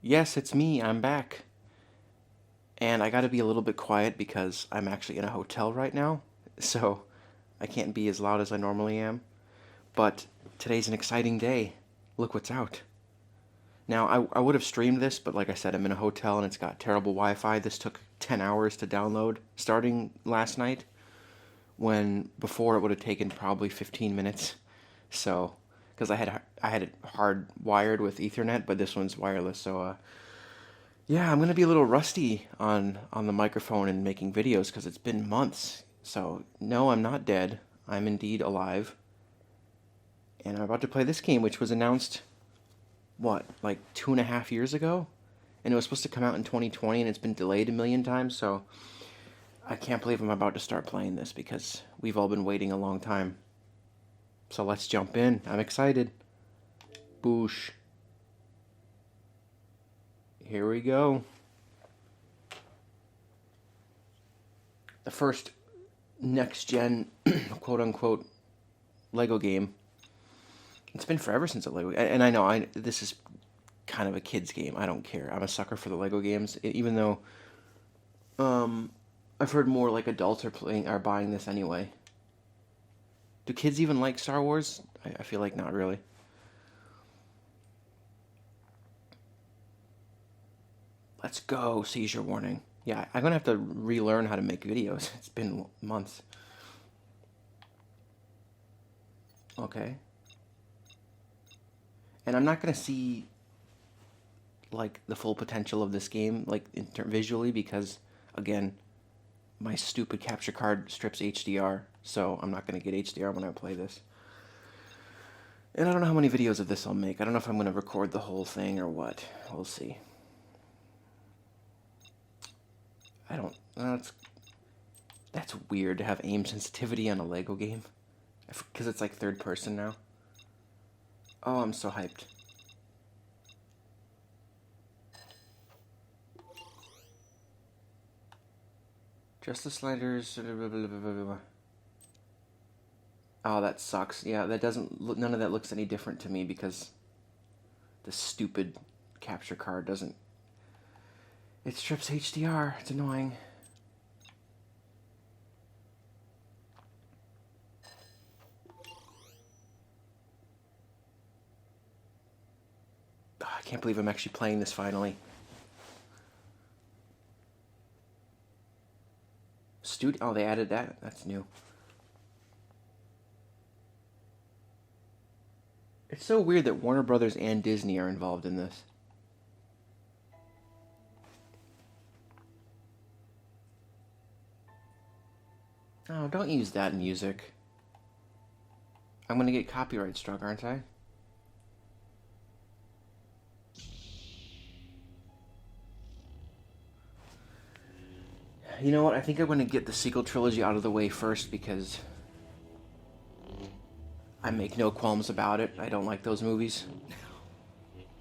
Yes, it's me. I'm back. And I gotta be a little bit quiet because I'm actually in a hotel right now, so I can't be as loud as I normally am. But today's an exciting day. Look what's out. Now, I would have streamed this, but like I said, I'm in a hotel and it's got terrible Wi Fi. This took 10 hours to download starting last night, when before it would have taken probably 15 minutes. So, because I had it hard wired with Ethernet, but this one's wireless, so yeah, I'm gonna be a little rusty on the microphone and making videos because it's been months. So no, I'm not dead. I'm indeed alive, and I'm about to play this game, which was announced what, like 2.5 years ago, and it was supposed to come out in 2020, and it's been delayed a million times. So I can't believe I'm about to start playing this because we've all been waiting a long time. So let's jump in. I'm excited. Boosh. Here we go. The first next gen, quote unquote, Lego game. It's been forever since a Lego, and I know this is kind of a kid's game. I don't care. I'm a sucker for the Lego games, even though I've heard more like adults are buying this anyway. Do kids even like Star Wars? I feel like not really. Let's go. Seizure warning. Yeah, I'm gonna have to relearn how to make videos. It's been months. Okay. And I'm not gonna see like the full potential of this game like visually because again my stupid capture card strips HDR, so I'm not gonna get HDR when I play this. And I don't know how many videos of this I'll make. I don't know if I'm gonna record the whole thing or what. We'll see. I don't. That's weird to have aim sensitivity on a Lego game, because it's like third person now. Oh, I'm so hyped. Just the sliders. Oh, that sucks. Yeah, that doesn't look. None of that looks any different to me because the stupid capture card doesn't. It strips HDR. It's annoying. Oh, I can't believe I'm actually playing this finally. Oh, they added that. That's new. It's so weird that Warner Brothers and Disney are involved in this. Oh, don't use that music. I'm gonna get copyright struck, aren't I? You know what? I think I'm gonna get the sequel trilogy out of the way first because I make no qualms about it. I don't like those movies.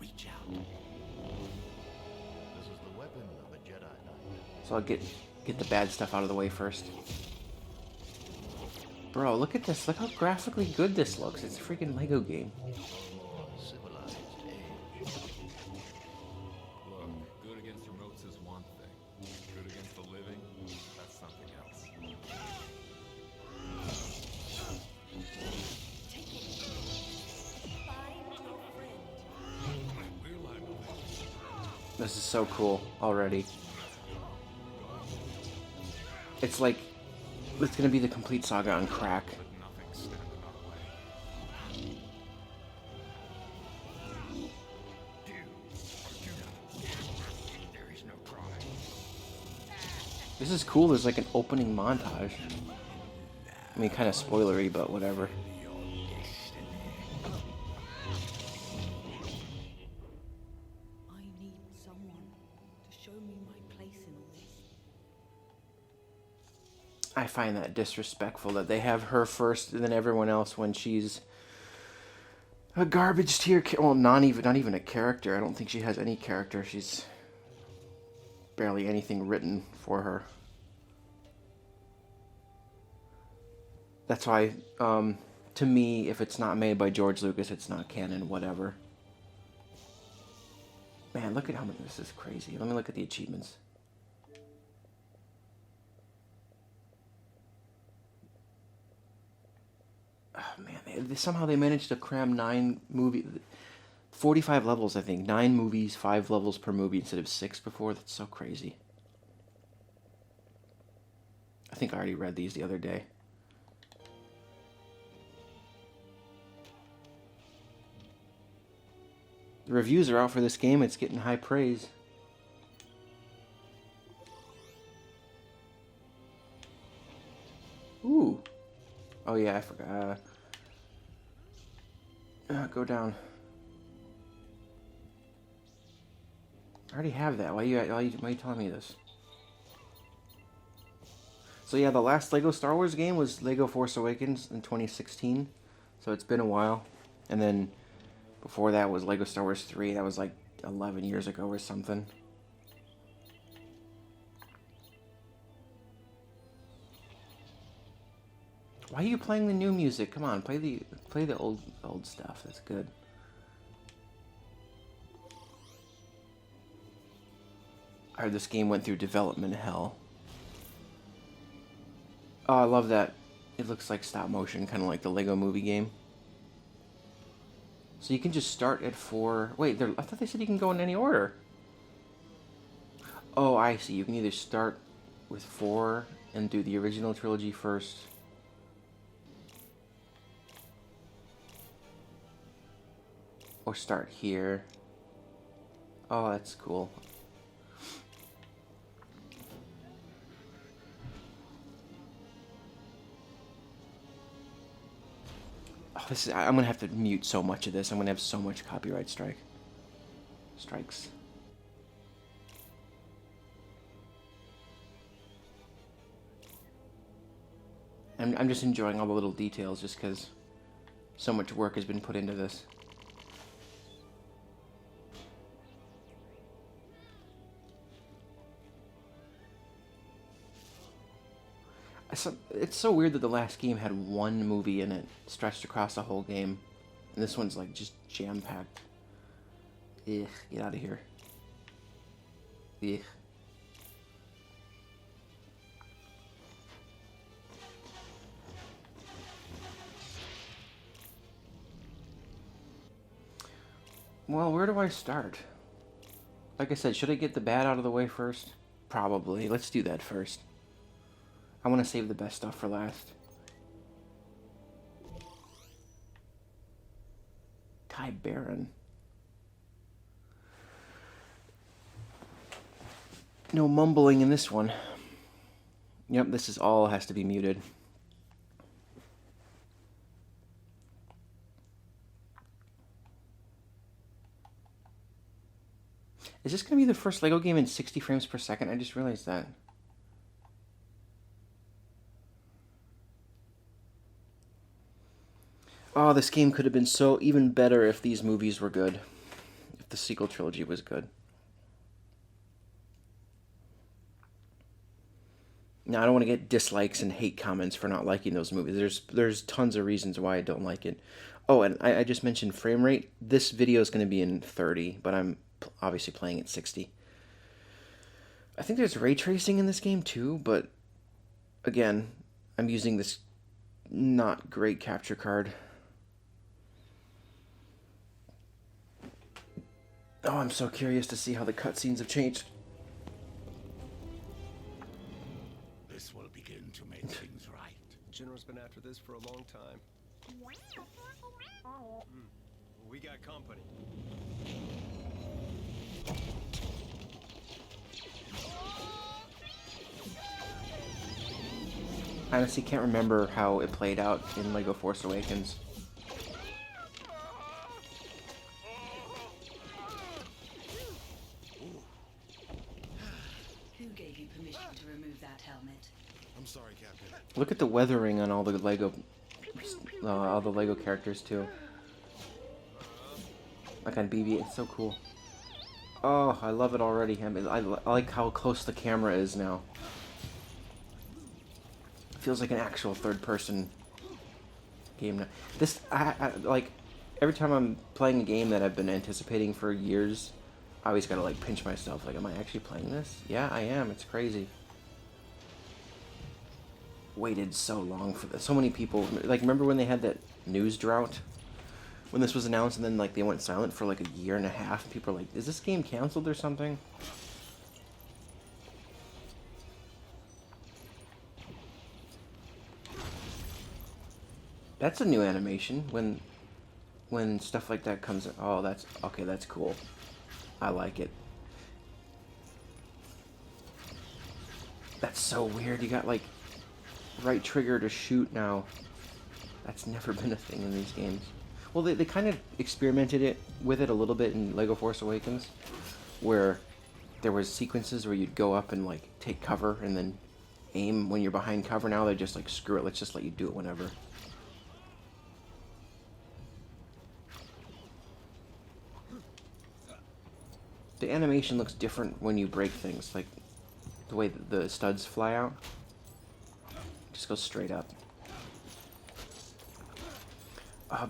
Reach out. This is the weapon of a Jedi Knight. So I'll get the bad stuff out of the way first. Bro, look at this. Look how graphically good this looks. It's a freaking Lego game. More civilized age. Look, good against remotes is one thing. Good against the living, that's something else. This is so cool already. It's like it's gonna be the complete saga on crack. But nothing's standing our way. There is no crime. This is cool. There's like an opening montage. I mean, kind of spoilery, but whatever. I need someone to show me my place in all this. I find that disrespectful that they have her first and then everyone else when she's a garbage tier. Well, not even a character. I don't think she has any character. She's barely anything written for her. That's why, to me, if it's not made by George Lucas, it's not canon. Whatever. Man, look at how many. This is crazy. Let me look at the achievements. Oh man, somehow they managed to cram 45 levels. I think 9 movies, 5 levels per movie instead of 6 before. That's so crazy. I think I already read these the other day. The reviews are out for this game. It's getting high praise. Ooh. Oh yeah, I forgot. Go down. I already have that. Why are you telling me this? So yeah, the last Lego Star Wars game was Lego Force Awakens in 2016. So it's been a while. And then before that was Lego Star Wars 3. That was like 11 years ago or something. Why are you playing the new music? Come on, play the old stuff. That's good. I heard this game went through development hell. Oh, I love that. It looks like stop motion, kind of like the Lego Movie game. So you can just start at 4. Wait, I thought they said you can go in any order. Oh, I see. You can either start with 4 and do the original trilogy first. Or start here. Oh, that's cool. Oh, I'm gonna have to mute so much of this. I'm gonna have so much copyright strikes. I'm just enjoying all the little details just because so much work has been put into this. It's so weird that the last game had one movie in it, stretched across the whole game. And this one's like just jam-packed. Ugh, get out of here. Ugh. Well, where do I start? Like I said, should I get the bad out of the way first? Probably. Let's do that first. I want to save the best stuff for last. Ty Baron. No mumbling in this one. Yep, this is all has to be muted. Is this going to be the first Lego game in 60 frames per second? I just realized that. Oh, this game could have been so even better if these movies were good. If the sequel trilogy was good. Now, I don't want to get dislikes and hate comments for not liking those movies. There's tons of reasons why I don't like it. Oh, and I just mentioned frame rate. This video is going to be in 30, but I'm obviously playing at 60. I think there's ray tracing in this game too, but again, I'm using this not great capture card. Oh, I'm so curious to see how the cutscenes have changed. This will begin to make things right. General's been after this for a long time. We got company. I honestly can't remember how it played out in Lego Force Awakens. Who gave you permission to remove that helmet? I'm sorry, Captain. Look at the weathering on all the Lego characters too. Like on BB, it's so cool. Oh, I love it already. I like how close the camera is now. It feels like an actual third-person game now. I like every time I'm playing a game that I've been anticipating for years, I always gotta like pinch myself. Like, am I actually playing this? Yeah, I am. It's crazy. Waited so long for this. So many people. Like, remember when they had that news drought? When this was announced, and then like they went silent for like a year and a half. And people are like, "Is this game canceled or something?" That's a new animation. When stuff like that comes. Oh, that's okay. That's cool. I like it. That's so weird. You got like right trigger to shoot now. That's never been a thing in these games. Well, they kind of experimented with it a little bit in Lego Force Awakens, where there was sequences where you'd go up and like take cover and then aim when you're behind cover. Now they're just like, screw it, let's just let you do it whenever. The animation looks different when you break things, like the way that the studs fly out. Just goes straight up.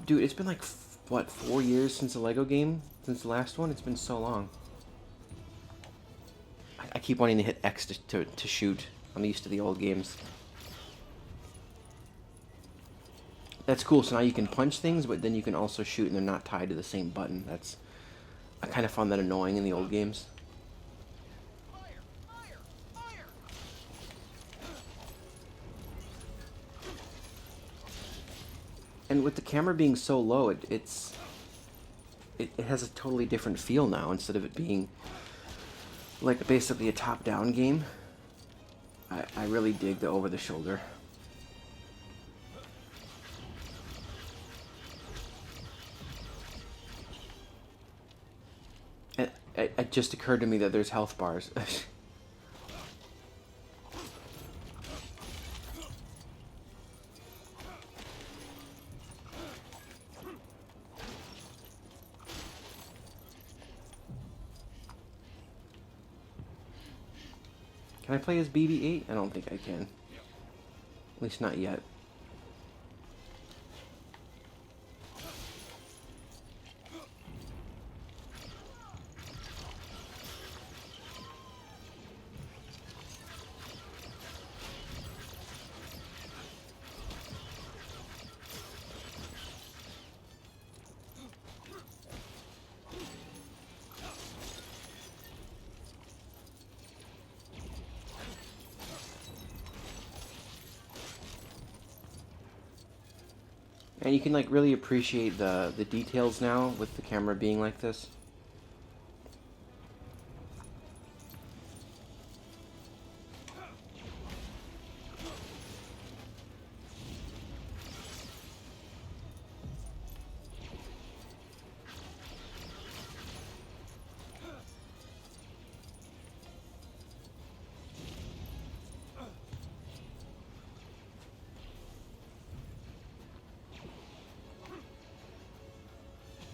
Dude, it's been like, what, 4 years since the Lego game? Since the last one? It's been so long. I keep wanting to hit X to shoot. I'm used to the old games. That's cool, so now you can punch things, but then you can also shoot and they're not tied to the same button. I kind of found that annoying in the old games. And with the camera being so low, it has a totally different feel now. Instead of it being like basically a top-down game, I really dig the over-the-shoulder. It just occurred to me that there's health bars. Can I play as BB-8? I don't think I can. At least not yet. And you can like really appreciate the details now with the camera being like this.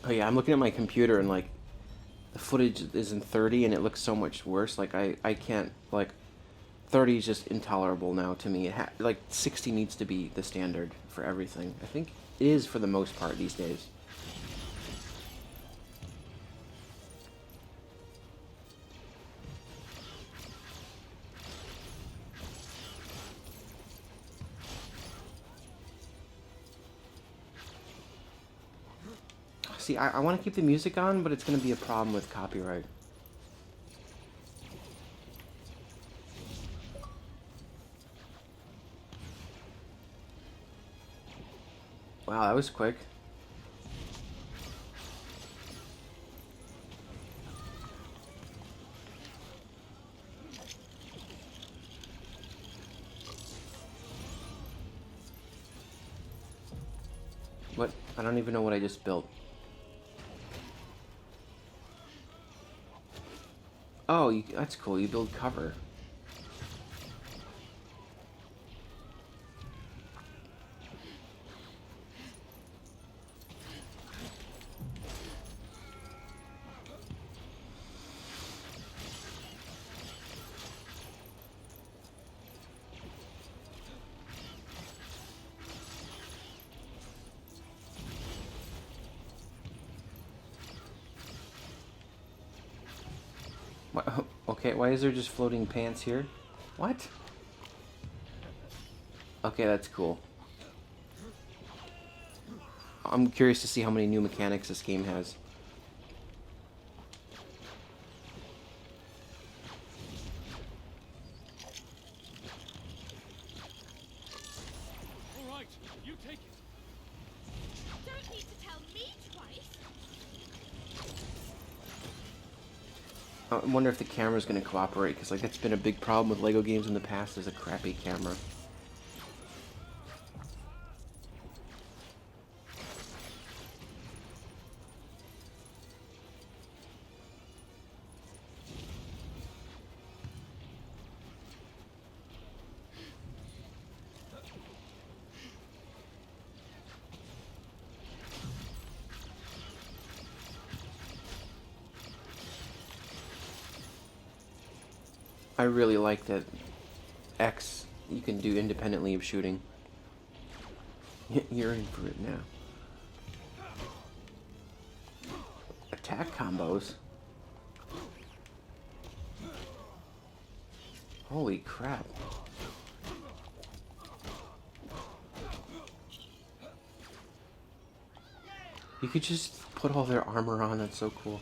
Oh yeah, I'm looking at my computer and like the footage is in 30 and it looks so much worse. Like I can't, like 30 is just intolerable now to me. Like 60 needs to be the standard for everything. I think it is for the most part these days. See, I want to keep the music on, but it's going to be a problem with copyright. Wow, that was quick. What? I don't even know what I just built. Oh, that's cool. You build cover. Okay, why is there just floating pants here? What? Okay, that's cool. I'm curious to see how many new mechanics this game has. All right, you take it. Don't need to tell me twice. I wonder if the camera's going to cooperate, because like that's been a big problem with LEGO games in the past, is a crappy camera. I really like that X you can do independently of shooting. You're in for it now. Attack combos. Holy crap. You could just put all their armor on, that's so cool.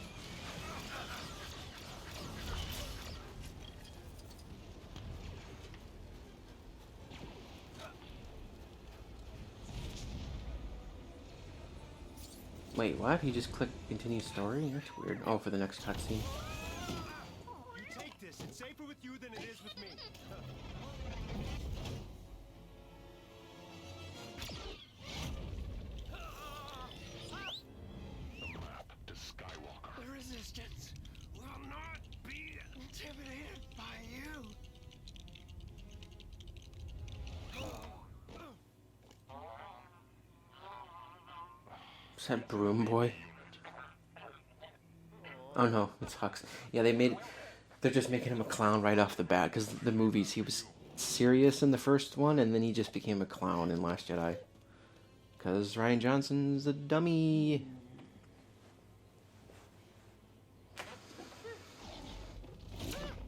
Wait, what? He just clicked continue story? That's weird. Oh, for the next cutscene. You take this. It's safer with you than it is with me. The map to Skywalker. The Resistance will not be intimidated by you. Is that Broom Boy? Oh no, it's Hux. Yeah, they're just making him a clown right off the bat, because the movies, he was serious in the first one, and then he just became a clown in Last Jedi. Because Ryan Johnson's a dummy.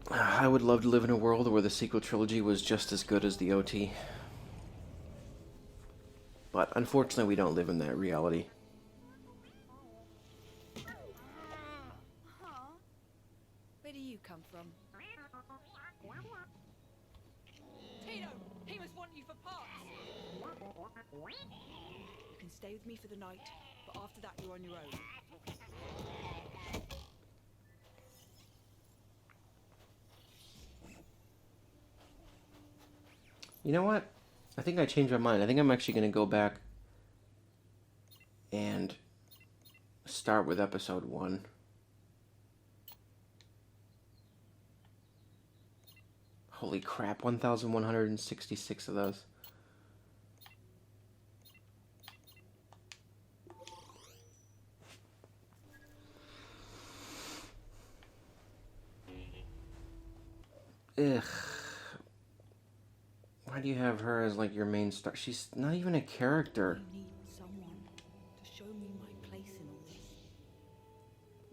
I would love to live in a world where the sequel trilogy was just as good as the OT. But unfortunately, we don't live in that reality. Huh? Where do you come from? Tino! He must want you for parts! You can stay with me for the night, but after that you're on your own. You know what? I think I changed my mind. I think I'm actually going to go back and start with episode 1. Holy crap, 1,166 of those. Ugh. Why do you have her as like your main star? She's not even a character. I need someone to show me my place in all this.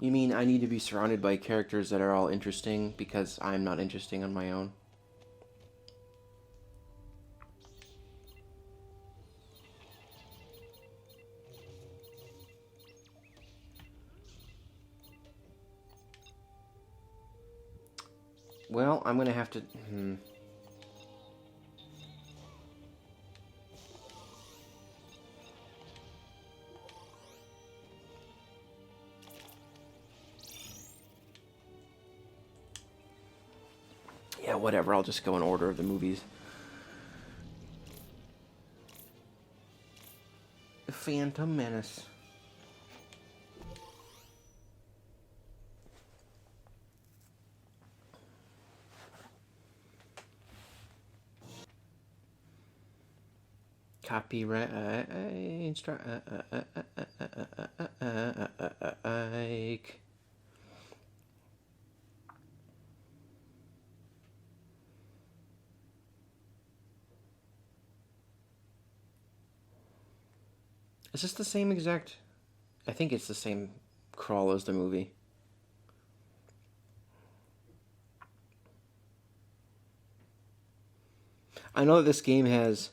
You mean I need to be surrounded by characters that are all interesting because I'm not interesting on my own? Well, I'm gonna have to... Yeah, whatever. I'll just go in order of the movies. The Phantom Menace. Copyright. Is this the same exact... I think it's the same crawl as the movie. I know that this game has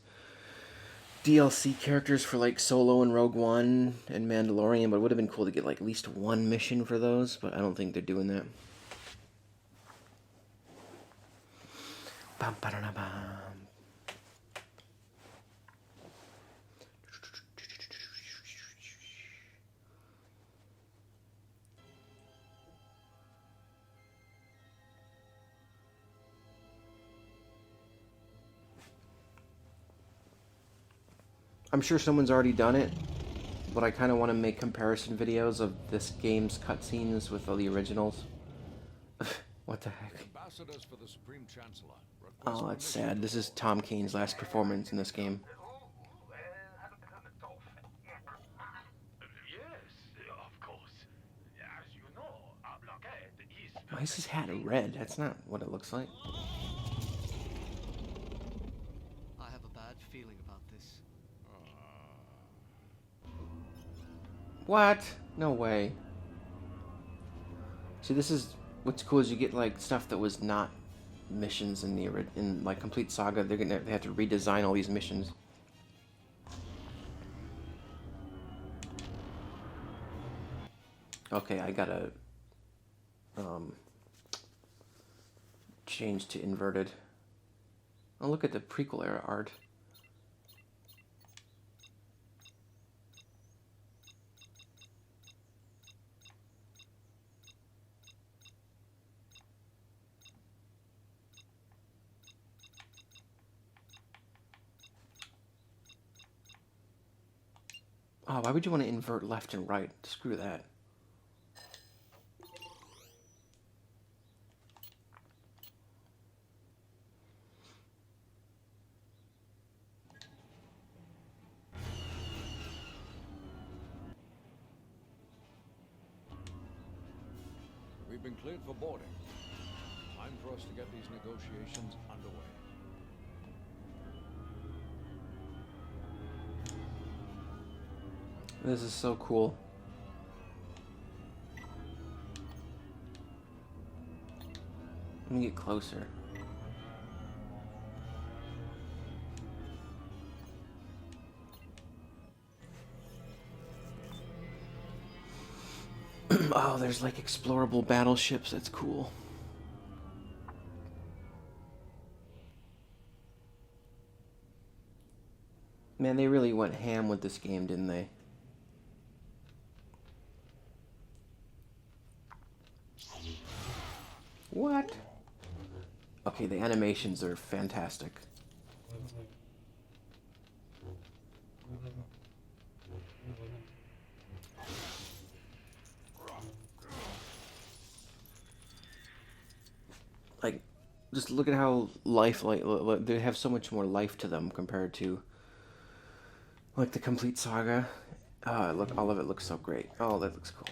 DLC characters for like Solo and Rogue One and Mandalorian, but it would have been cool to get like at least one mission for those, but I don't think they're doing that. Bum, ba-da-da-bum. I'm sure someone's already done it, but I kind of want to make comparison videos of this game's cutscenes with all the originals. What the heck? Ambassadors for the Supreme Chancellor. Oh, that's sad. This is Tom Kane's last performance in this game. Yes, of course. As you know, our blockade is... Why is his hat red? That's not what it looks like. I have a bad feeling about this. What? No way. See, this is what's cool is you get like stuff that was not missions in the in like Complete Saga. They have to redesign all these missions. Okay, I gotta change to inverted. Oh, look at the prequel era art. Oh, why would you want to invert left and right? Screw that. We've been cleared for boarding. Time for us to get these negotiations underway. This is so cool. Let me get closer. Oh, there's like explorable battleships. That's cool. Man, they really went ham with this game, didn't they? What? Okay, the animations are fantastic. Like, just look at how lifelike, they have so much more life to them compared to, like, the Complete Saga. Look, all of it looks so great. Oh, that looks cool.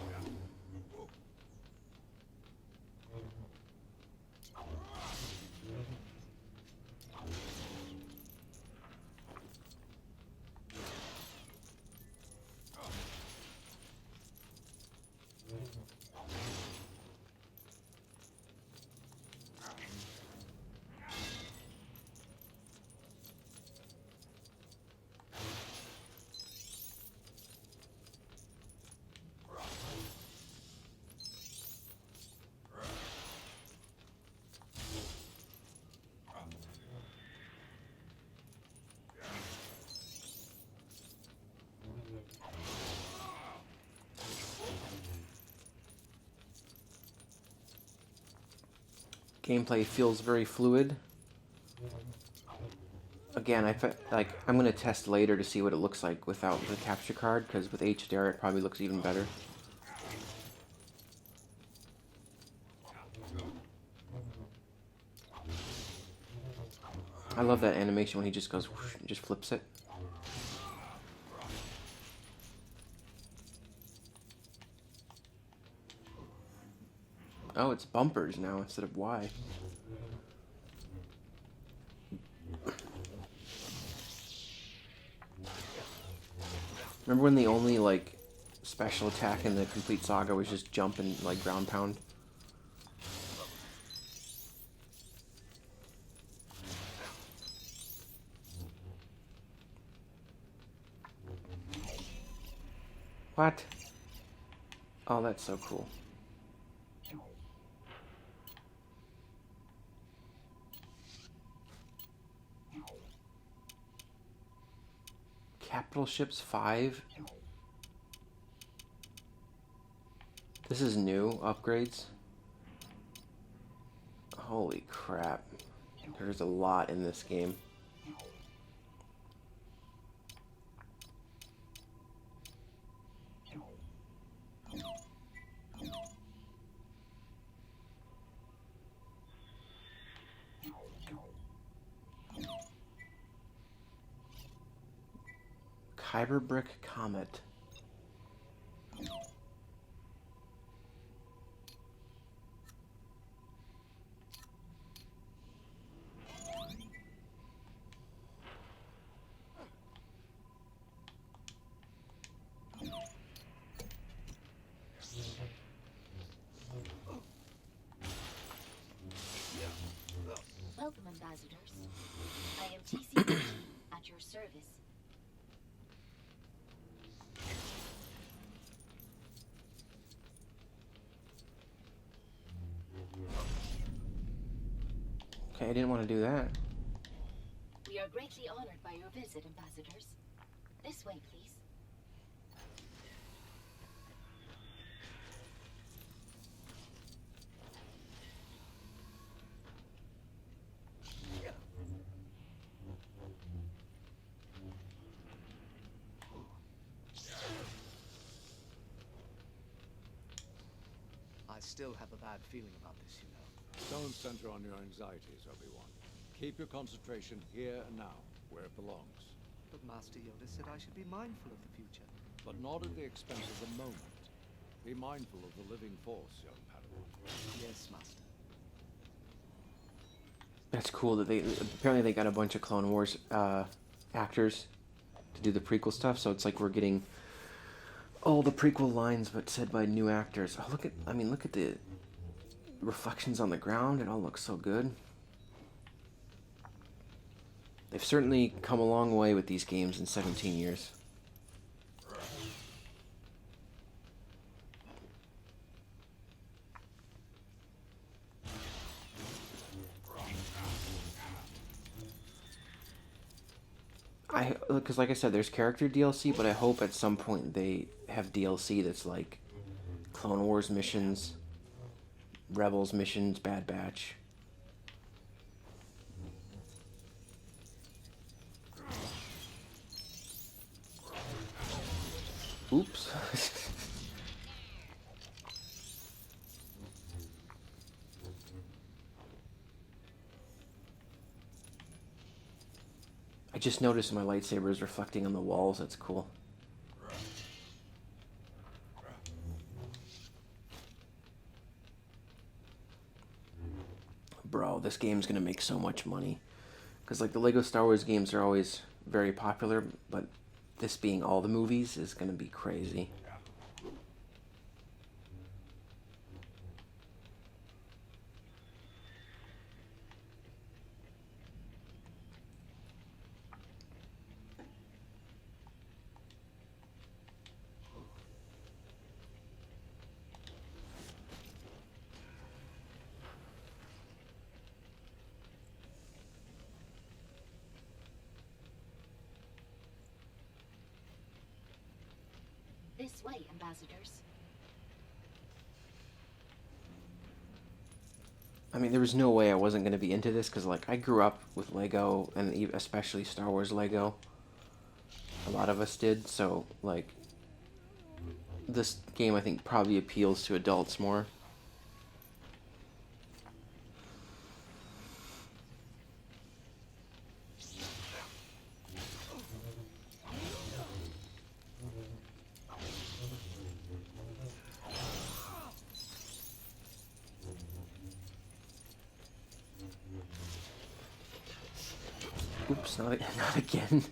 Gameplay feels very fluid. Again, I'm gonna test later to see what it looks like without the capture card, because with HDR it probably looks even better. I love that animation when he just goes whoosh, and just flips it. Oh, it's bumpers now instead of Y. Remember when the only, like, special attack in the Complete Saga was just jump and, like, ground pound? What? Oh, that's so cool. Capital Ships 5? This is new upgrades. Holy crap. There's a lot in this game. Kyberbrick Comet. Welcome, ambassadors. I am TC at your service. Okay, I didn't want to do that. We are greatly honored by your visit, ambassadors. This way, please. I still have a bad feeling about this, you know. Don't center on your anxieties, Obi-Wan. Keep your concentration here and now, where it belongs. But Master Yoda said I should be mindful of the future. But not at the expense of the moment. Be mindful of the living force, young Padawan. Yes, Master. That's cool that apparently they got a bunch of Clone Wars actors to do the prequel stuff, so it's like we're getting all the prequel lines but said by new actors. Oh, look at the reflections on the ground. It all looks so good. They've certainly come a long way with these games in 17 years. Because like I said, there's character DLC, but I hope at some point they have DLC that's like Clone Wars missions, Rebels missions, Bad Batch. Oops. I just noticed my lightsaber is reflecting on the walls. That's cool. Bro, this game's gonna make so much money. Because like the Lego Star Wars games are always very popular, but this being all the movies is gonna be crazy. This way, ambassadors. I mean, there was no way I wasn't going to be into this, because, like, I grew up with Lego, and especially Star Wars Lego. A lot of us did, so, like, this game, I think, probably appeals to adults more. Oops, not again.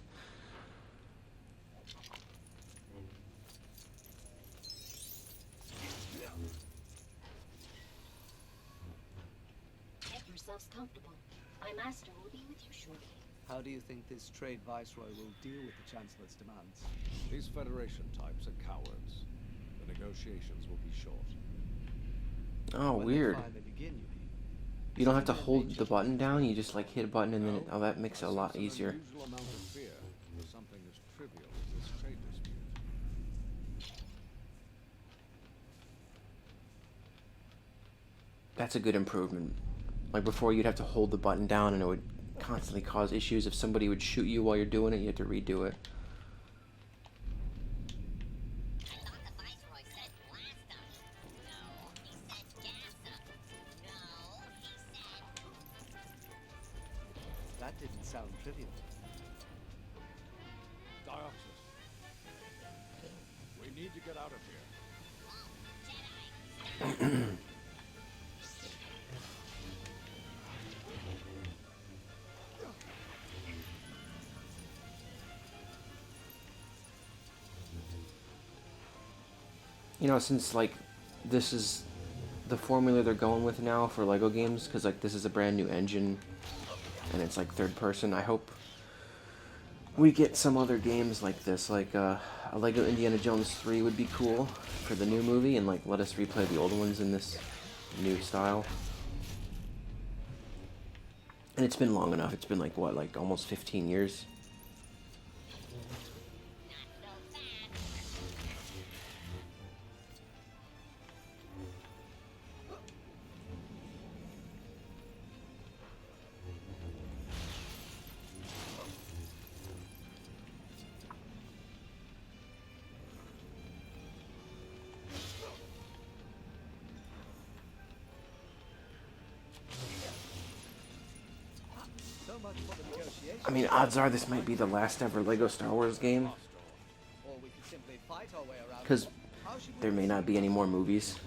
Get yourselves comfortable. My master will be with you shortly. How do you think this trade viceroy will deal with the Chancellor's demands? These Federation types are cowards. The negotiations will be short. Oh, When they weird. finally begin, you mean? You don't have to hold the button down, you just like hit a button and then oh, that makes it a lot easier. An unusual amount of fear for something as trivial as this trade dispute. That's a good improvement. Like before, you'd have to hold the button down and it would constantly cause issues. If somebody would shoot you while you're doing it, you have to redo it. That didn't sound trivial. Dioxis. We need to get out of here. You know, since like this is the formula they're going with now for Lego games, because like this is a brand new engine and it's like third person, I hope we get some other games like this, like a Lego Indiana Jones 3 would be cool for the new movie, and like let us replay the old ones in this new style. And it's been long enough. It's been like what, like almost 15 years. So much for the negotiation. I mean, odds are this might be the last ever Lego Star Wars game, Or we could simply fight our way around. because How should we there may not be any more movies.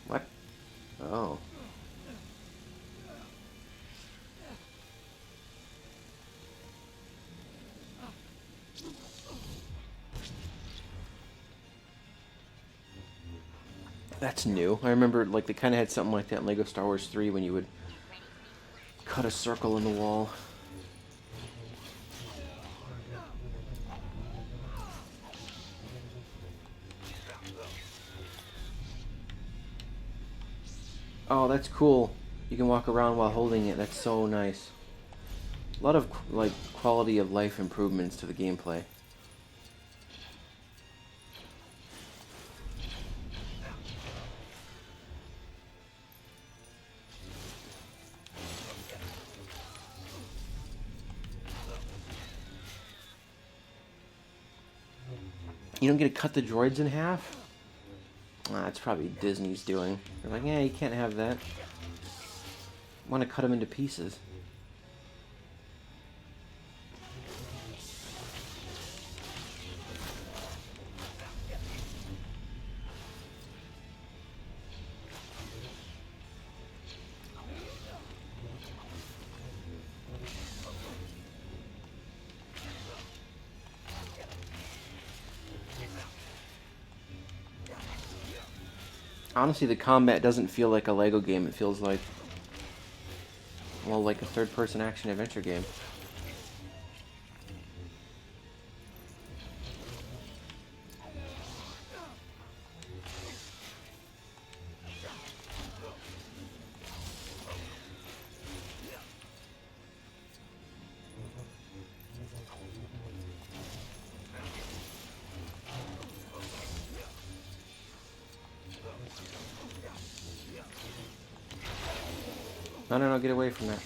What? Oh. That's new. I remember like they kind of had something like that in Lego Star Wars 3 when you would cut a circle in the wall. Oh, that's cool. You can walk around while holding it. That's so nice. A lot of like quality of life improvements to the gameplay. You don't get to cut the droids in half? Ah, that's probably Disney's doing. They're like, yeah, you can't have that. Want to cut them into pieces. Honestly, the combat doesn't feel like a Lego game. It feels like, well, like a third-person action-adventure game. No, get away from that.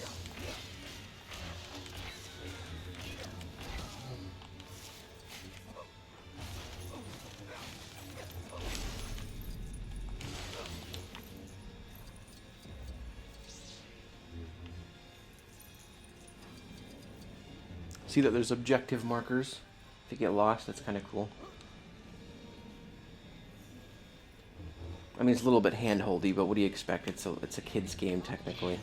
See that there's objective markers. If you get lost, that's kind of cool. I mean, it's a little bit hand-holdy, but what do you expect? It's a kid's game, technically.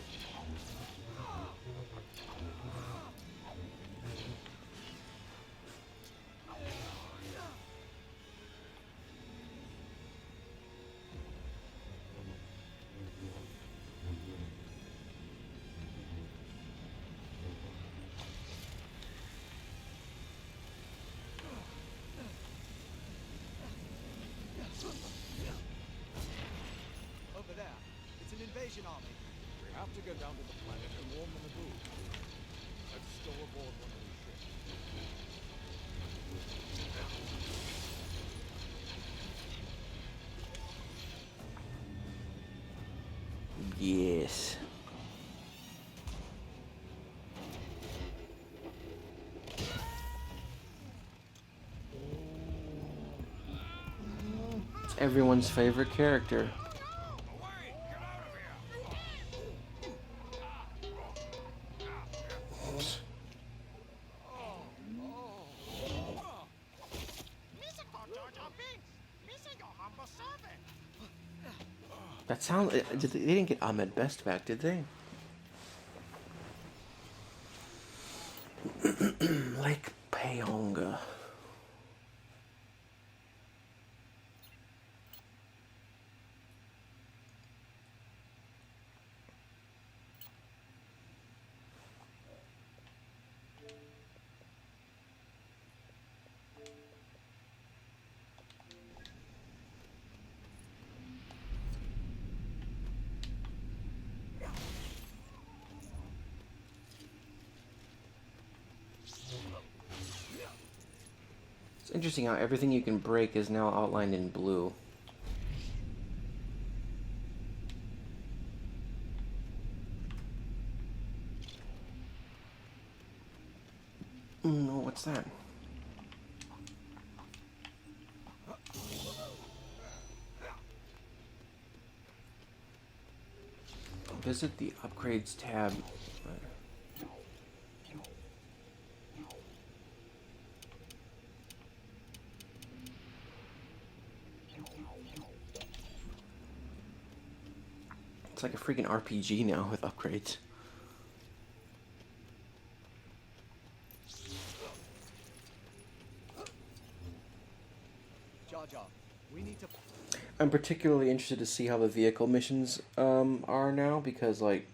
invasion army. We have to get down to the planet and warn the Naboo. Let's go aboard one of these ships. Yes. It's everyone's favorite character. That sounds. They didn't get Ahmed Best back, did they? Lake Payonga. It's interesting how everything you can break is now outlined in blue. No, what's that? Visit the upgrades tab. It's like a freaking RPG now with upgrades. Jar Jar, we need to. I'm particularly interested to see how the vehicle missions are now, because like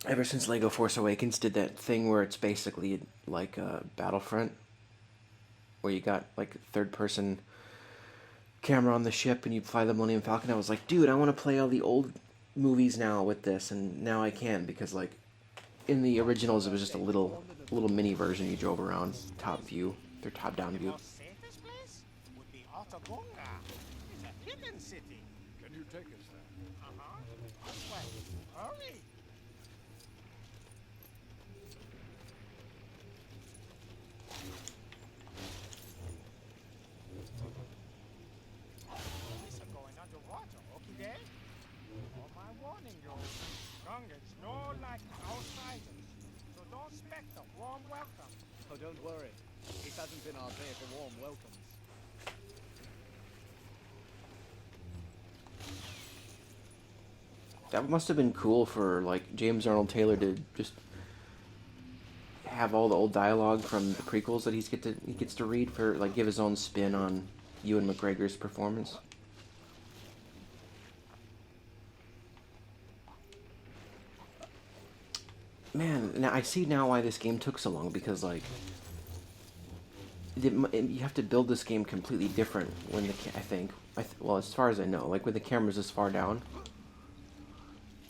ever since Lego Force Awakens did that thing where it's basically like a Battlefront, where you got like third person camera on the ship and you fly the Millennium Falcon. I was like, dude, I want to play all the old movies now with this, and now I can, because like in the originals it was just a little mini version you drove around, top view, their top down view. Safest place would be Otogonga. It's a hidden city. Can you take us there? Uh-huh. Well, hurry. These are going underwater, okay? Oh, my warning you. Gungans no like outsiders, so don't expect a warm welcome. Oh, don't worry. It hasn't been our day for warm welcomes. That must have been cool for like James Arnold Taylor to just have all the old dialogue from the prequels that he gets to read, for like give his own spin on Ewan McGregor's performance. Man, now I see now why this game took so long, because like you have to build this game completely different when well, as far as I know, like when the camera's this far down.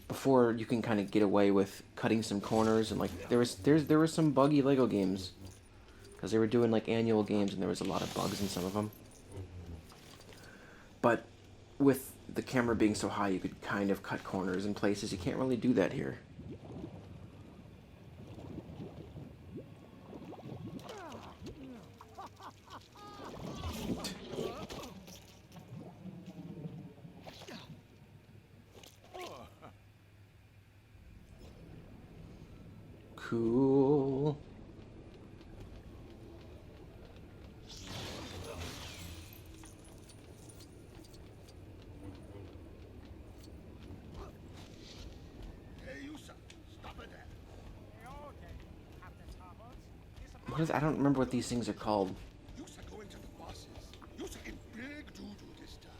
Before you can kind of get away with cutting some corners, and like there were some buggy Lego games, because they were doing like annual games and there was a lot of bugs in some of them. But with the camera being so high, you could kind of cut corners in places. You can't really do that here. Cool. Hey, Yusa, stop it there. What is? I don't remember what these things are called. Yusa going to the bosses. Yusa in big doo-doo this time.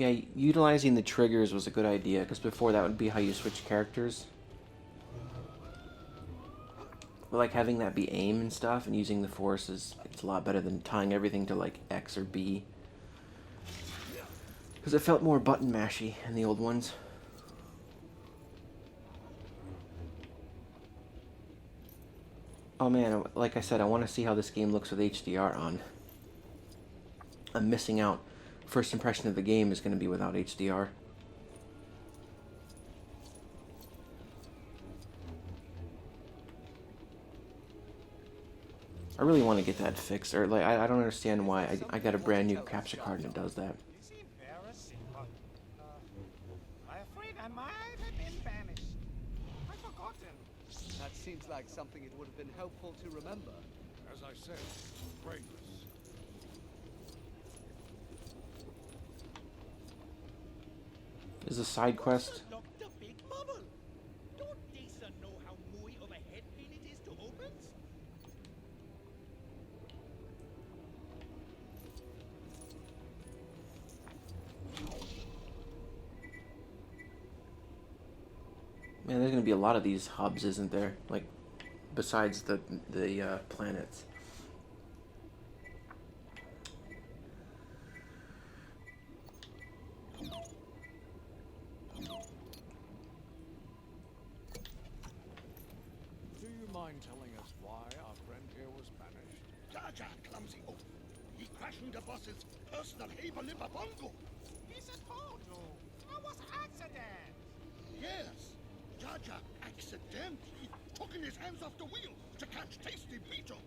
Yeah, utilizing the triggers was a good idea, because before that would be how you switch characters. But like having that be aim and stuff and using the force it's a lot better than tying everything to like X or B. Because it felt more button mashy in the old ones. Oh man, like I said, I want to see how this game looks with HDR on. I'm missing out. First impression of the game is going to be without HDR. I really want to get that fixed, or like I don't understand why I got a brand new capture card and it does that. You seem very simple. I'm afraid I might have been banished. I've forgotten. That seems like something it would have been helpful to remember. As I said, brainless. Is a side quest. Lock the big bubble. Don't Lisa know how mooey of a head pain it is to open? Man, there's gonna be a lot of these hubs, isn't there? Like, besides the planets. Do you mind telling us why our friend here was banished? Jar Jar clumsy oaf. He crashed the boss's personal Haberlipper bongo. He told you. It was accident. Yes, Jar Jar accidentally took his hands off the wheel to catch tasty beetles.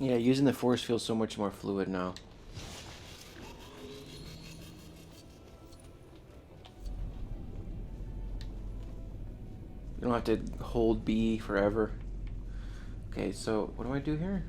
Yeah, using the force feels so much more fluid now. You don't have to hold B forever. Okay, so what do I do here?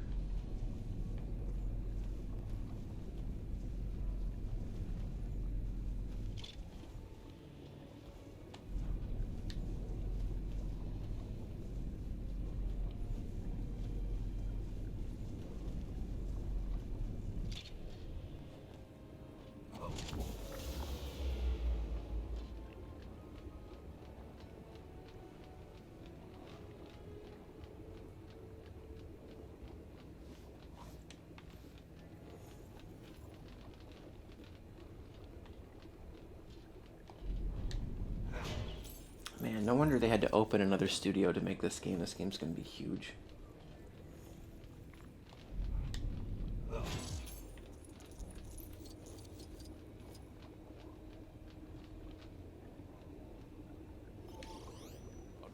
Man, no wonder they had to open another studio to make this game. This game's gonna be huge. A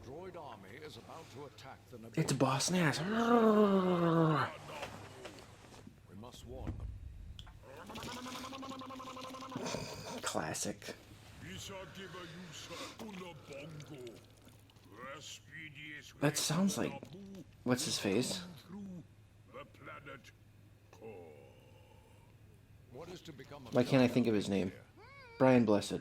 droid army is about to attack the Naboo. It's Boss Nass. We must warn them. Classic. That sounds like... What's his face? What is to become of Why can't I think of his name? Brian Blessed.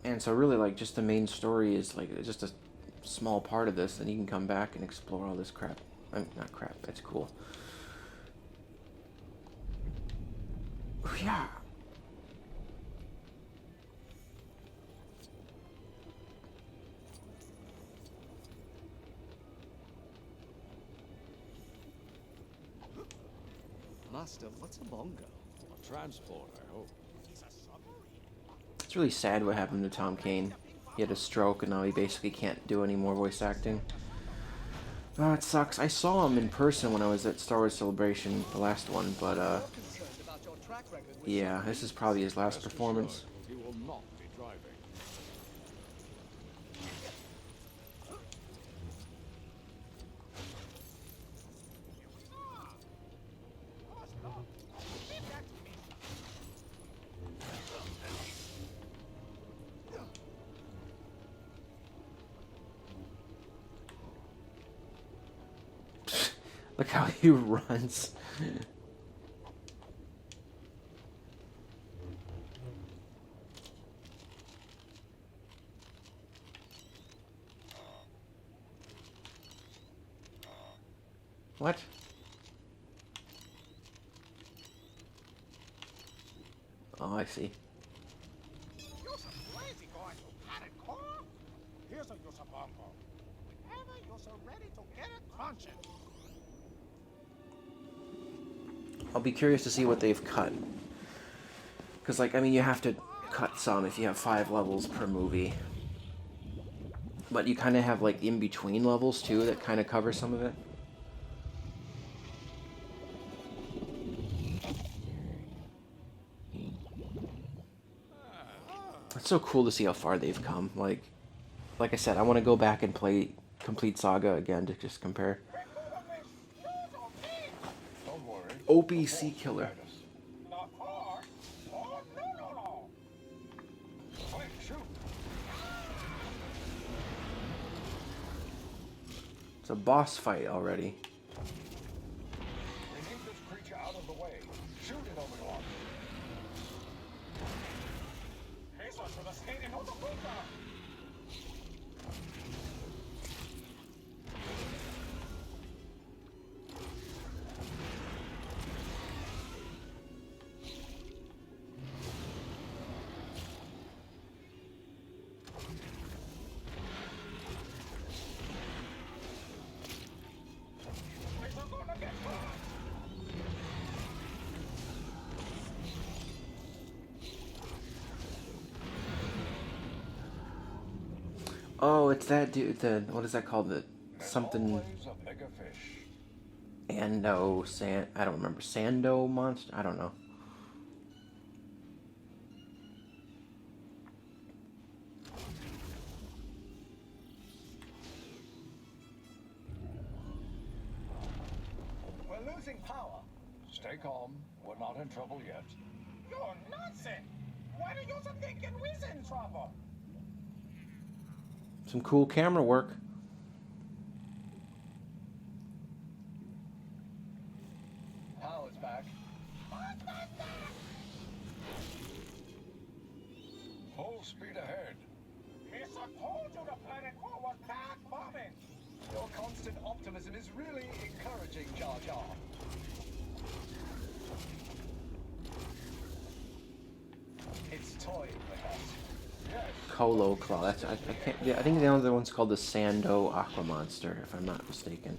And so really, like, just the main story is, like, just a small part of this, and you can come back and explore all this crap. I mean, not crap, that's cool. Yeah. Master, what's a bongo? A transport, I hope. It's really sad what happened to Tom Kane. He had a stroke and now he basically can't do any more voice acting. Oh, it sucks. I saw him in person when I was at Star Wars Celebration, the last one, but Concerned about your track record with yeah, this is probably his last Rest performance. assured, he will not be driving. Look how he runs. What? Oh, I see. You're so crazy going to hardcore. Here's a Yosabongo. Whenever you're so ready to get it crunching. I'll be curious to see what they've cut. Because, like, I mean, you have to cut some if you have 5 levels per movie. But you kind of have, like, in-between levels, too, that kind of cover some of it. It's so cool to see how far they've come. Like I said, I want to go back and play Complete Saga again to just compare. Don't worry. OPC killer. The car? Oh, no. Quick, shoot. It's a boss fight already. We need this creature out of the way. Shoot it, Obi-Wan. Eso se lo skating on the puta. Eso gonna get hot. Oh, it's that dude. The what is that called? The something Always a bigger fish. I don't remember. Sando monster. I don't know. We're losing power. Stay calm. We're not in trouble yet. You're nonsense. Why do you so thinking we're in trouble? Some cool camera work. Power's back. Full speed ahead. Miss, I told you the planet core was back bombing. Your constant optimism is really encouraging, Jar Jar. It's toying with us. Yes. Colo Claw. That's I can't. Yeah, I think the other one's called the Sando Aqua Monster, if I'm not mistaken.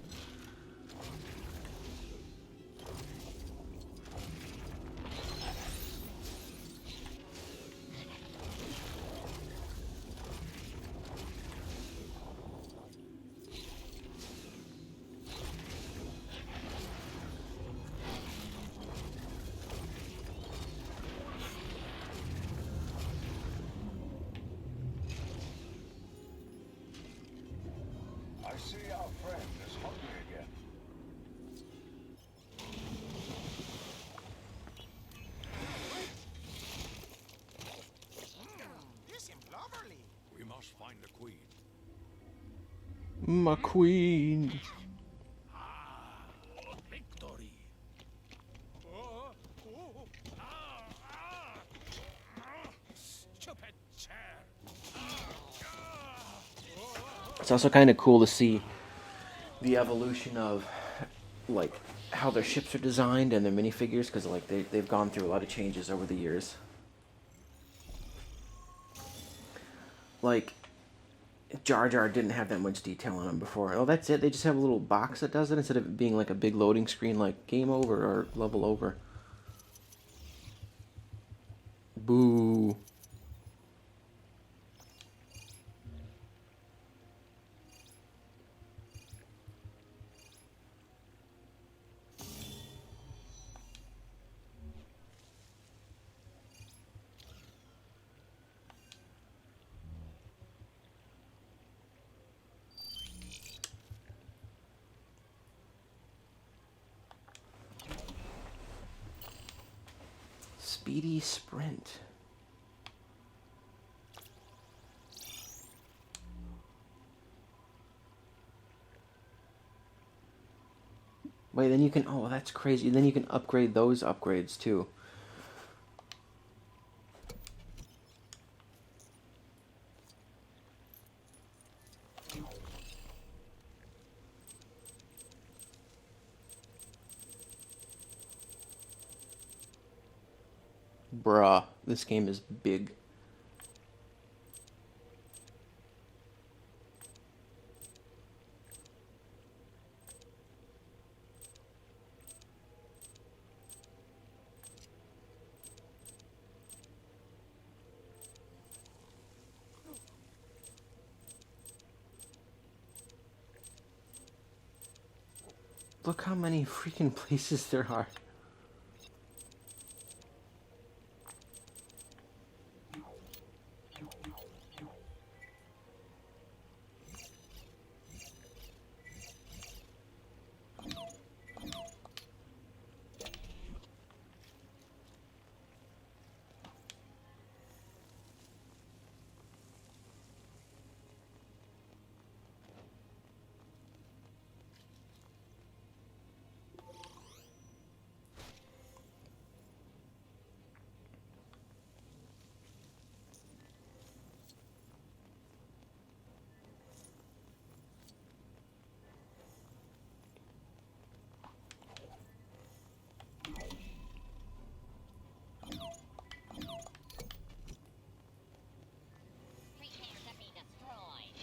I see our friend is hungry again. This seems lovely. We must find the queen. My queen. Victory. Stupid chair. It's also kind of cool to see the evolution of like how their ships are designed and their minifigures, because like they've gone through a lot of changes over the years. Like Jar Jar didn't have that much detail on him before. Oh, that's it. They just have a little box that does it instead of it being like a big loading screen, like game over or level over. Boo. Speedy sprint. Wait, then you can... Oh, that's crazy. Then you can upgrade those upgrades, too. Bruh, this game is big. Look how many freaking places there are. Prepare to be destroyed.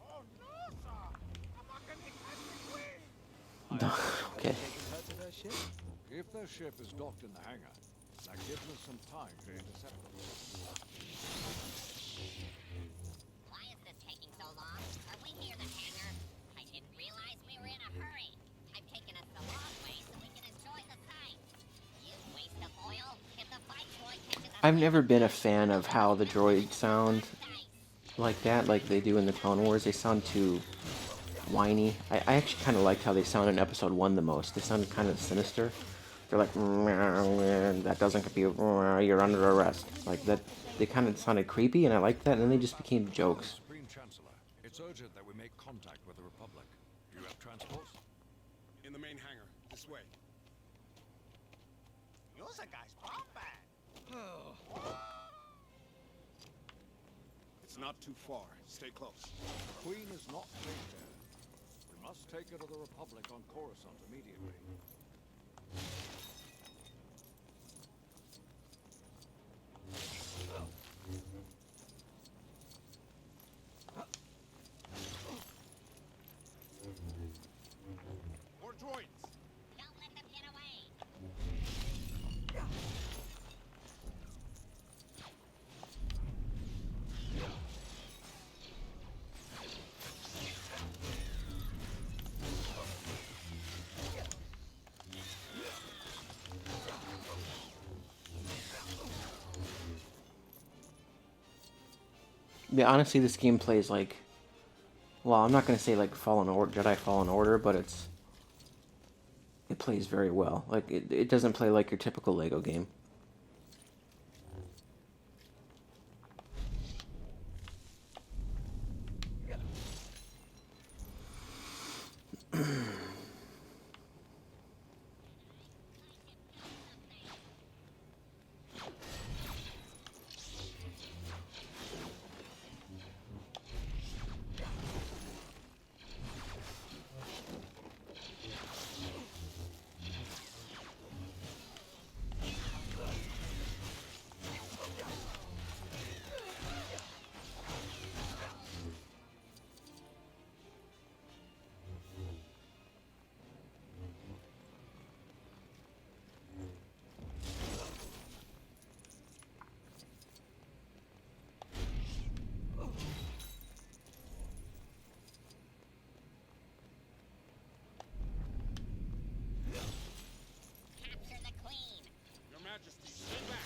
Oh no, sir! I'm not gonna catch the queen! Okay. Her to their ship? If their ship is docked in the hangar, that gives us some time to intercept them. Why is this taking so long? Are we near the hangar? I didn't realize we were in a hurry. I've taken us the long way so we can enjoy the sight. You waste of oil. If the viceroy catches us, I've never been a fan of how the droids sound like that, like they do in the Clone Wars. They sound too whiny. I actually kind of liked how they sound in Episode 1 the most. They sounded kind of sinister. They're like, that doesn't compute, you're under arrest. Like that, they kind of sounded creepy, and I liked that, and then they just became jokes. Supreme Chancellor, it's urgent that we make contact with the Republic. Do you have transport? In the main hangar, this way. You're a guy's pop bag. It's not too far. Stay close. The Queen is not safe there. We must take her to the Republic on Coruscant immediately. More droids. don't let them get away. Yeah, honestly, this game plays like, well, I'm not gonna say like Jedi Fallen Order, but it plays very well. Like it doesn't play like your typical Lego game. Capture the Queen. Your Majesty, stay back.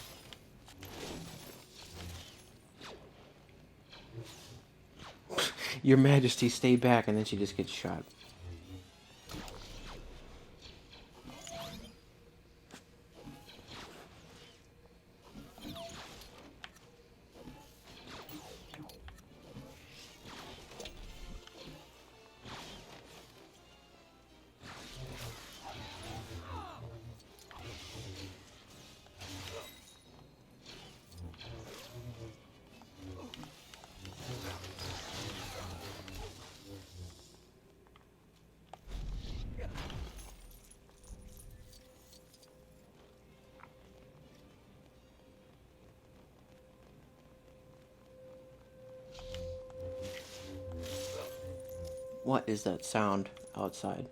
Your Majesty, stay back, and then she just gets shot. What is that sound outside?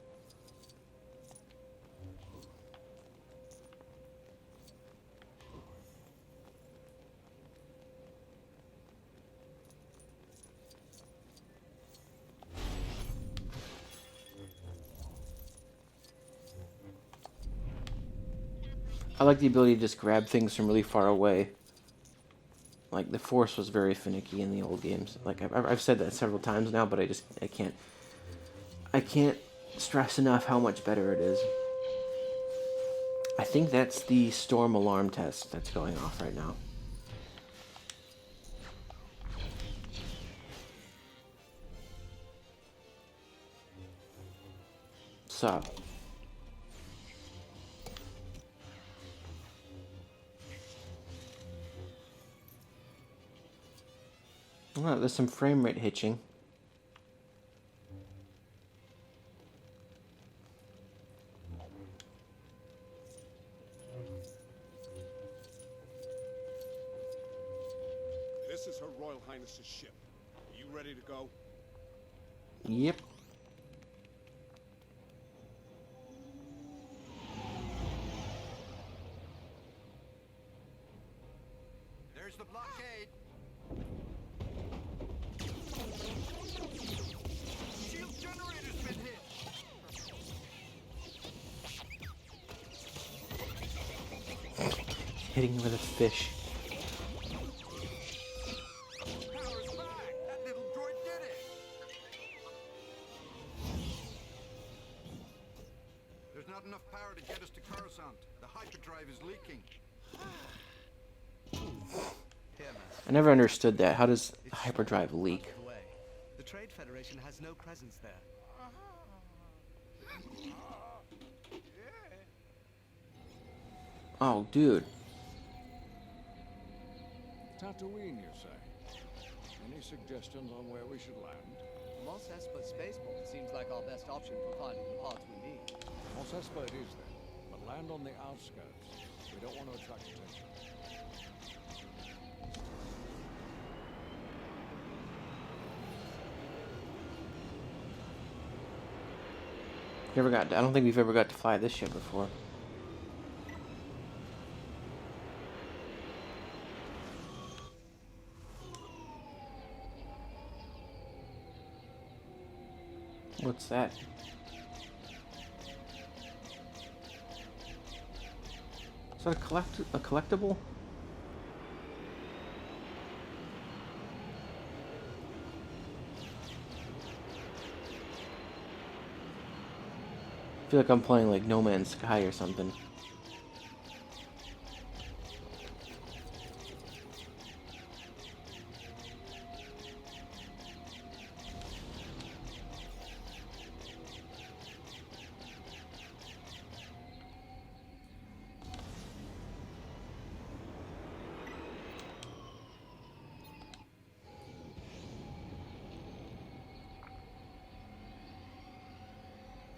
I like the ability to just grab things from really far away. Like, the Force was very finicky in the old games. Like, I've said that several times now, but I can't stress enough how much better it is. I think that's the storm alarm test that's going off right now. So. Oh, there's some frame rate hitching. This is Her Royal Highness's ship. Are you ready to go? Yep. There's the blockade. Shield generator's been hit. Hitting with a fish. Power's back. That little droid did it. There's not enough power to get us to Coruscant. The hyperdrive is leaking. Here, Master. I never understood that. How does the hyperdrive leak? Out of the way. The Trade Federation has no presence there. Oh, dude. Tatooine, you say? Any suggestions on where we should land? Mos Espa Spaceport seems like our best option for finding the parts we need. Mos Espa it is then, but land on the outskirts. We don't want to attract attention. I don't think we've ever got to fly this ship before. What's that? Is that a collectible? I feel like I'm playing like No Man's Sky or something.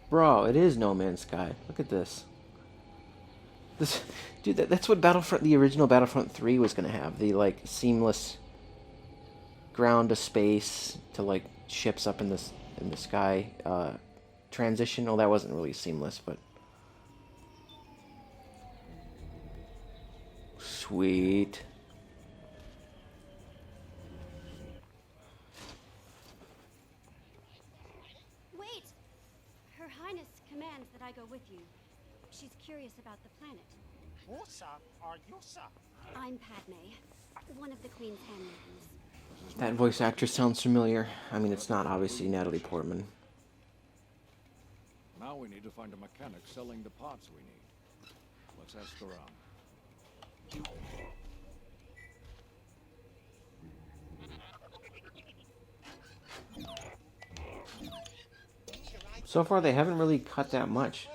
Bro, it is No Man's Sky. Look at this. Dude, that's what the original Battlefront 3 was gonna have. The, like, seamless ground to space to, like, ships up in the sky transition. Well, that wasn't really seamless, but... Sweet. Wait! Her Highness commands that I go with you. She's curious about the planet. Ursa or Yusa? I'm Padme, one of the Queen's handmaidens. That voice actress sounds familiar. I mean, it's not obviously Natalie Portman. Now we need to find a mechanic selling the parts we need. Let's ask around. So far, they haven't really cut that much.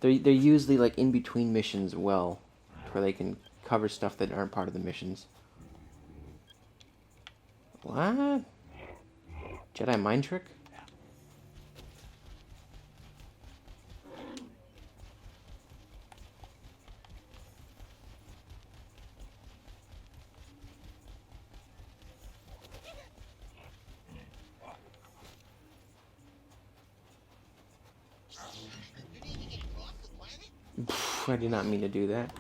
They're usually like in between missions well, where they can cover stuff that aren't part of the missions. What? Jedi mind trick? I did not mean to do that.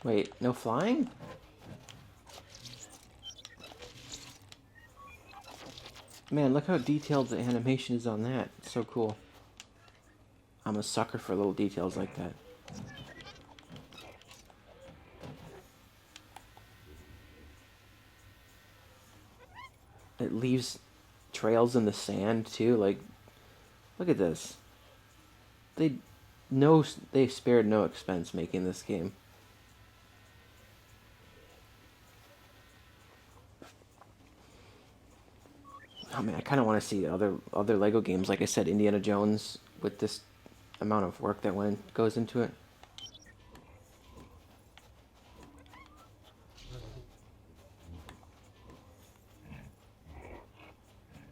Wait, no flying? Man, look how detailed the animation is on that. It's so cool. I'm a sucker for little details like that. It leaves trails in the sand too. Like, look at this. They spared no expense making this game. Oh man, I kind of want to see other Lego games. Like I said, Indiana Jones with this amount of work that goes into it.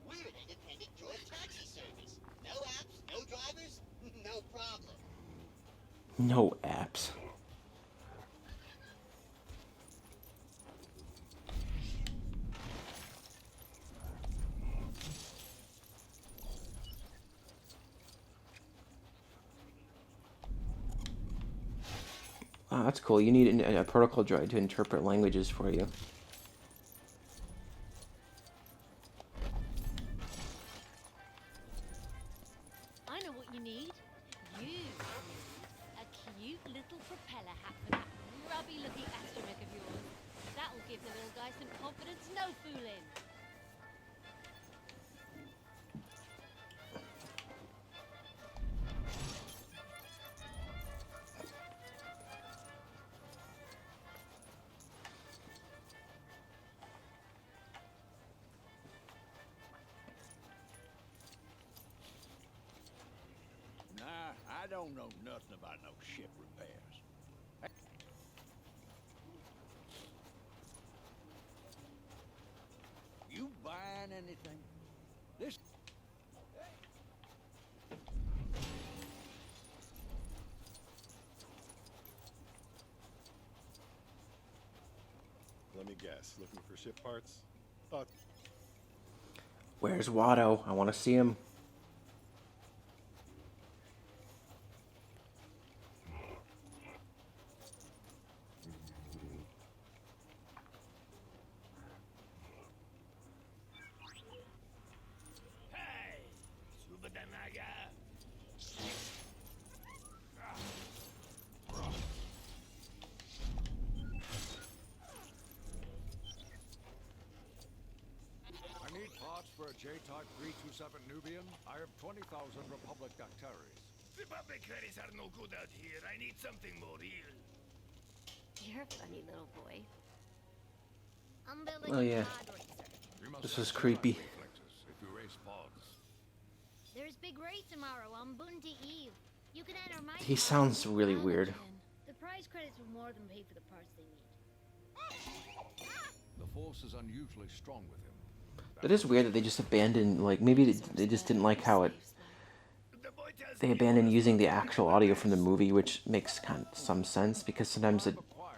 We're an independent droid taxi service. No apps, no drivers, no problem. No apps. Oh, that's cool. You need a protocol droid to interpret languages for you. I know what you need. You need a cute little propeller hat for that grubby-looking astromech of yours. That'll give the little guy some confidence, no fooling. Nah, I don't know nothing about no ship repairs. You buying anything? This... Let me guess. Looking for ship parts? Thought Where's Watto? I want to see him. I need parts for a J-Type 327 Nubian. I have 20,000 Republic Dactaries. Republic credits are no good out here. I need something more real. You're a funny little boy. I'm building Oh, yeah. a pod racer. We must This have is creepy. reflexes if we race pods. There's big race tomorrow on Bunty Eve. You can enter my He pod. sounds really weird. The prize credits will more than pay for the parts they need. The force is unusually strong with him. It is weird that they just abandoned, like, maybe they just didn't like how it... They abandoned using the actual audio from the movie, which makes some sense, because sometimes Acquire a pod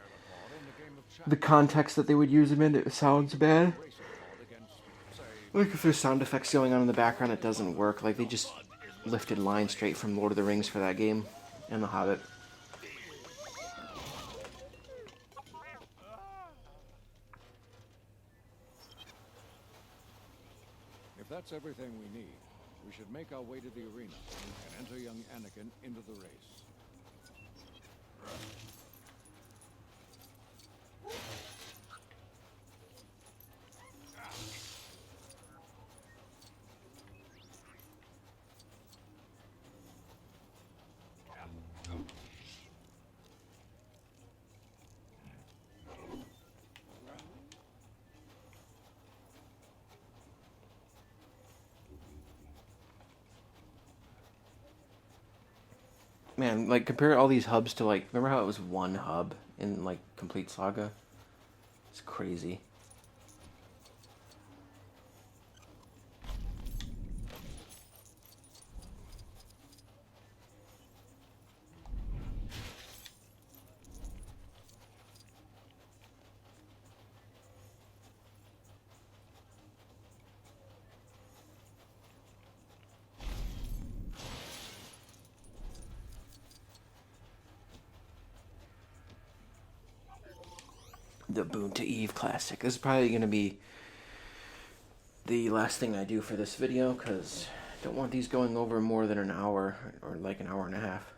in the game of the context that they would use him in, it sounds bad. race a pod against, say, Like, if there's sound effects going on in the background, it doesn't work. Like, they just lifted lines straight from Lord of the Rings for that game, and The Hobbit. If that's everything we need, we should make our way to the arena and enter young Anakin into the race. Man, like, compare all these hubs to, like, remember how it was one hub in, like, Complete Saga? It's crazy. The Boon to Eve classic. This is probably going to be the last thing I do for this video, because I don't want these going over more than an hour, or like an hour and a half.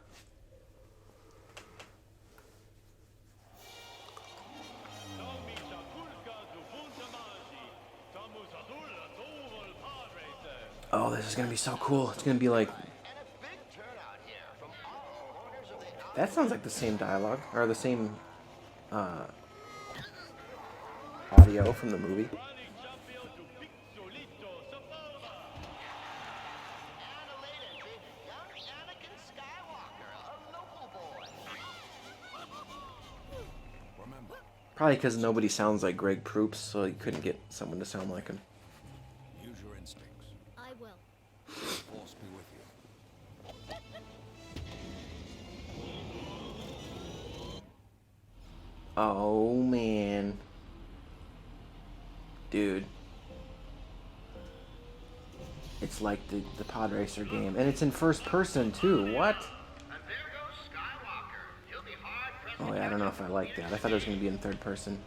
Oh, this is going to be so cool. It's going to be like... That sounds like the same dialogue, or the same audio from the movie. Probably because nobody sounds like Greg Proops, so you couldn't get someone to sound like him. Use your instincts. I will. Force be with you. Oh, man. Dude. It's like the pod racer game. And it's in first person, too. What? Oh, yeah, I don't know if I like that. I thought it was going to be in third person.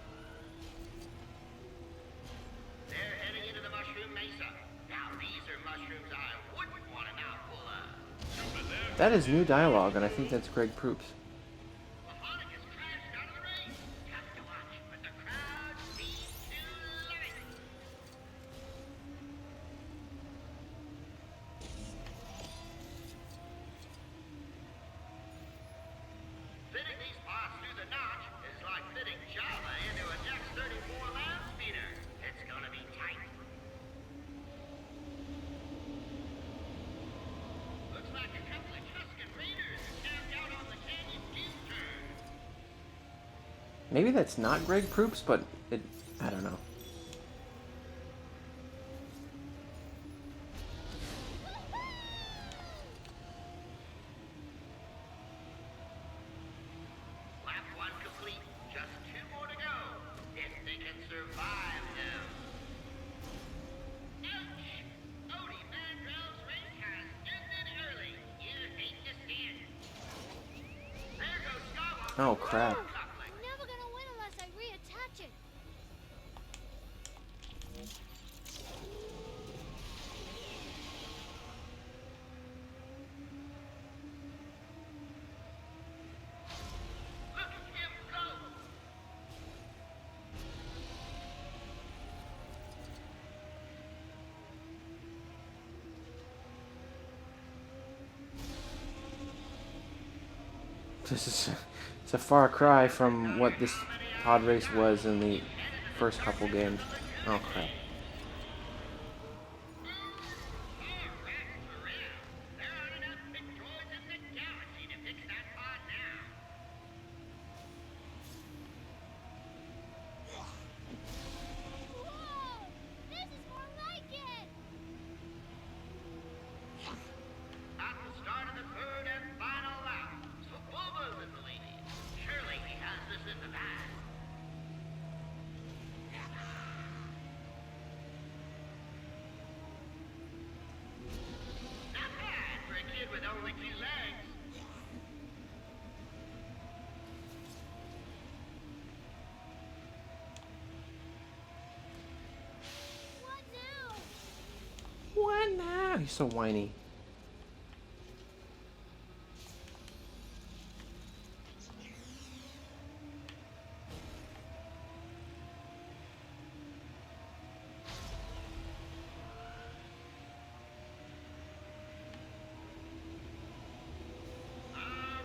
They're heading into the mushroom mesa. Now, these are mushrooms I wouldn't want a mouthful of. That is new dialogue, and I think that's Greg Proops. Maybe that's not Greg Proops, but it... I don't know. Lap one complete. Just 2 more to go. If they can survive them. Ouch! Odie Mandrell's race has ended early. You hate to see it. There goes Skywalker. Oh, crap. I'm never gonna win unless I reattach it. Look at him go! It's a far cry from what this pod race was in the first couple games. Oh, crap. There aren't enough big droids in the galaxy to fix that pod now. Whoa! This is more like it! At the start of the 3rd and final lap, Sebulba is the lead. Surely he has this in the bag. Not bad for a kid with only 2 legs. What now? What now? He's so whiny.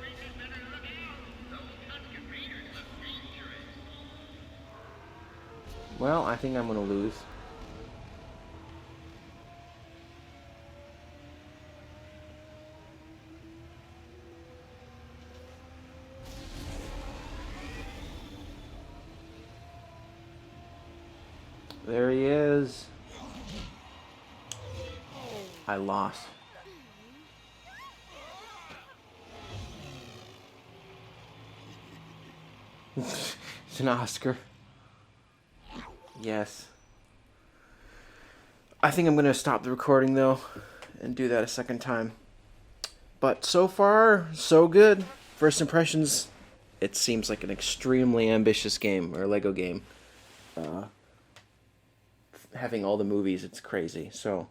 Racers better look out. Those Tusken Raiders look dangerous. Well, I think I'm gonna lose. There he is. I lost. It's an Oscar. Yes. I think I'm going to stop the recording, though, and do that a second time. But so far, so good. First impressions it seems like an extremely ambitious game, or Lego game. Having all the movies, it's crazy. So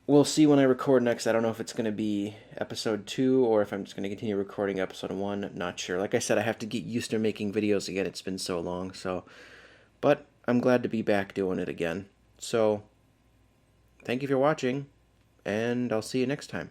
we'll see when I record next. I don't know if it's going to be episode 2 or if I'm just going to continue recording episode 1. Not sure. Like I said, I have to get used to making videos again. It's been so long. But I'm glad to be back doing it again. So thank you for watching, and I'll see you next time.